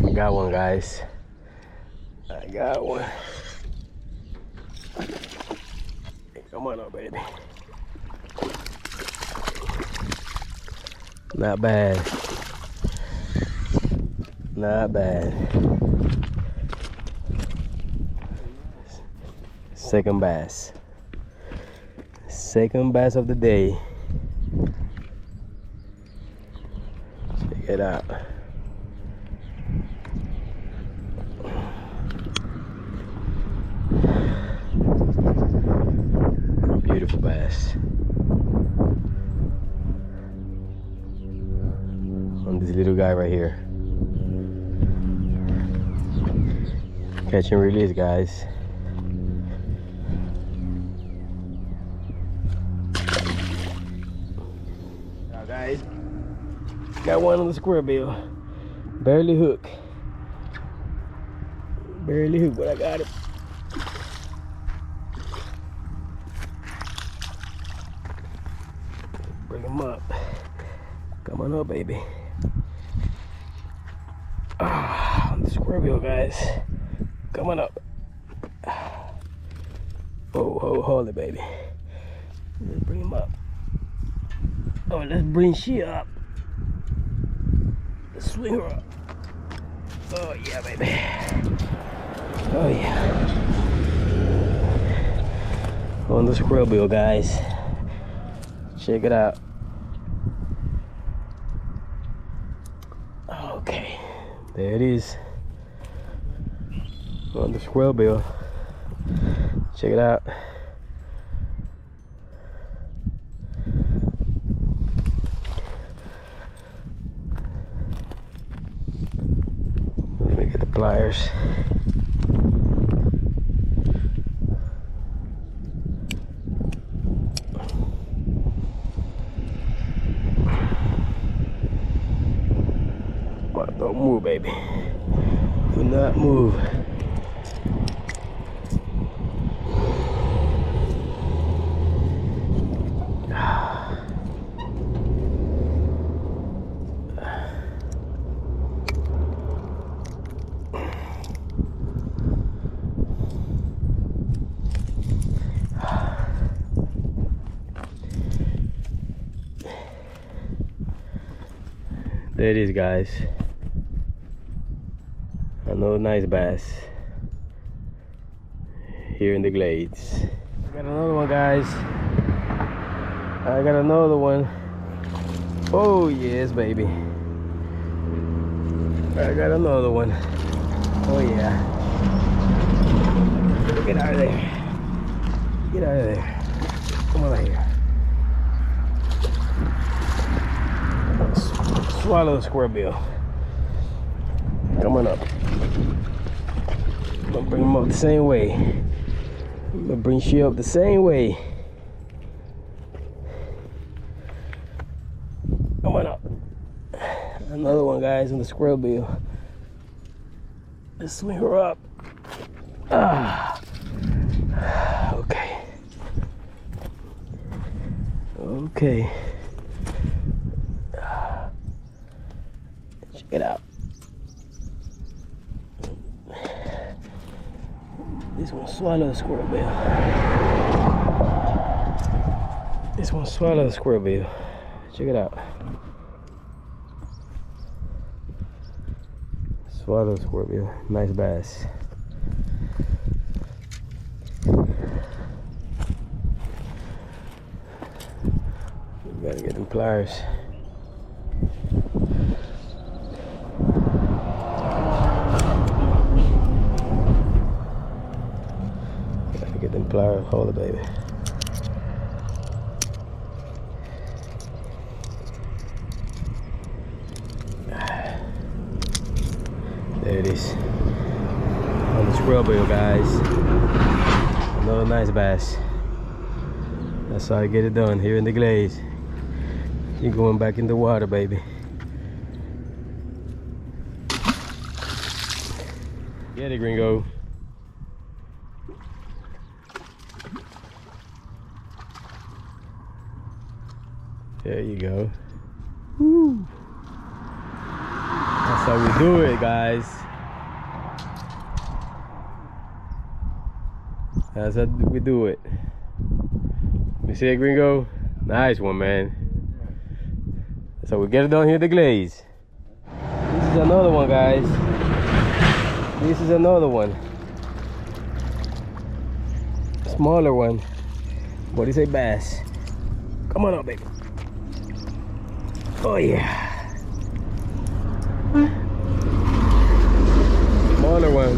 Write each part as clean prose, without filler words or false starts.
I got one, guys. I got one. Come on up, baby. Not bad. Not bad. Second bass. Second bass of the day. Check it out. Beautiful bass. On this little guy right here. Catch and release, guys. Now, guys, got one on the square bill. Barely hook. Barely hook, but I got it. Bring him up. Come on up, baby. On the square bill, guys. Come on up. Oh, hold it, baby. Let's bring him up. Oh, let's bring she up. Let's swing her up. Oh, yeah, baby. Oh, yeah. On the square bill, guys. Check it out. Okay, there it is. On the squirrel bill. Check it out. Let me get the pliers. Don't move, baby. Do not move. There it is, guys. Another nice bass here in the glades. I got another one, guys. I got another one. Oh yes, baby. I got another one. Oh yeah. Get out of there. Get out of there. Come on out here. Swallow the square bill. Come on up. I'm gonna bring him up the same way. I'm gonna bring she up the same way. Come on up. Another one, guys, on the squirrel bill. Let's swing her up. Okay. Okay. Check it out. This one swallow the squirrel bill. This one swallow the squirrel bill. Check it out. Swallow the squirrel bill. Nice bass. We gotta get them pliers. Get them pliers, hold it, baby. There it is. On the squirrel bill, guys. Another nice bass. That's how I get it done here in the glades. You're going back in the water, baby. Get it, gringo. There you go. Woo. That's That's how we do it, guys. That's how we do it. You see it, Gringo? Nice one, man. That's how we get it done here at the Glaze. This is another one, guys. This is another one. Smaller one. But it's a bass. Come on up, baby. Oh yeah. Smaller one.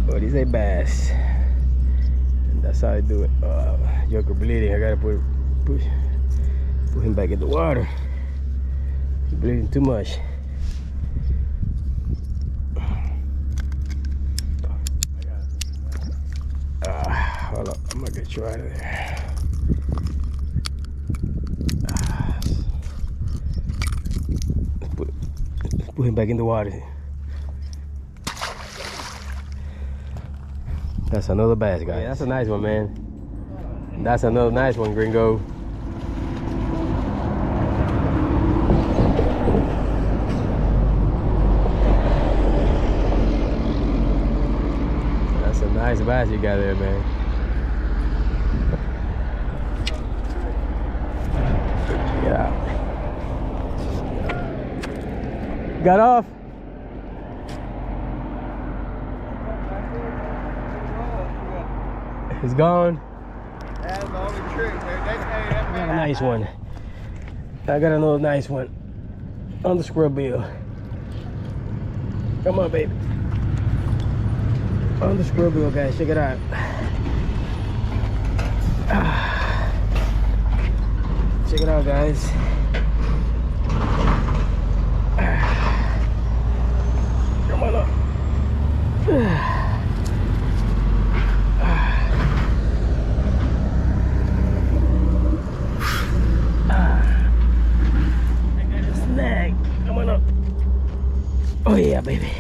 But it's a bass. And that's how I do it. Joker bleeding. I gotta put him back in the water. He's bleeding too much. Hold up, I'm gonna get you out of there. Let's put him back in the water. That's another bass, guys. Yeah, that's a nice one, man. That's another nice one, Gringo. That's a nice bass you got there, man. Get out. Got off? It's gone. That's the only trick. I got a nice one. I got another nice one on the squirrel bill. Come on, baby. On the squirrel bill, guys. Check it out. Check it out, guys. Come on up. Oh yeah, baby.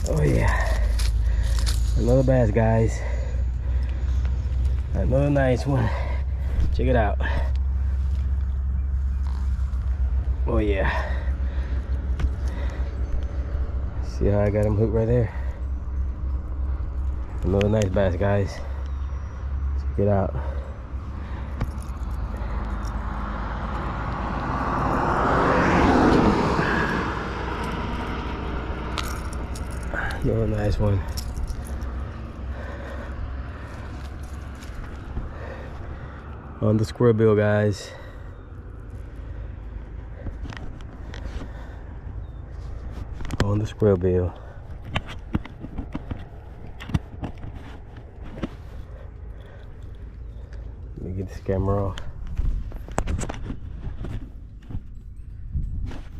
Oh yeah. Another bass, guys. Another nice one. Check it out. Oh yeah. See how I got him hooked right there? Another nice bass, guys. Check it out. Another nice one. On the squirrel bill, guys. On the squirrel bill. Let me get this camera off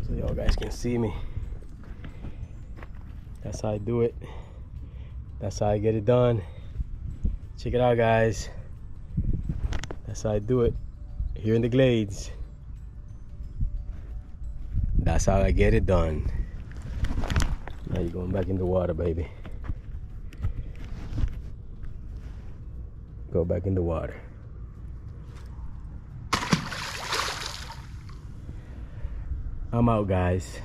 so y'all guys can see me. That's how I do it. That's how I get it done. Check it out, guys. That's how I do it here in the Glades. That's how I get it done. Now you're going back in the water, baby. Go back in the water. I'm out, guys.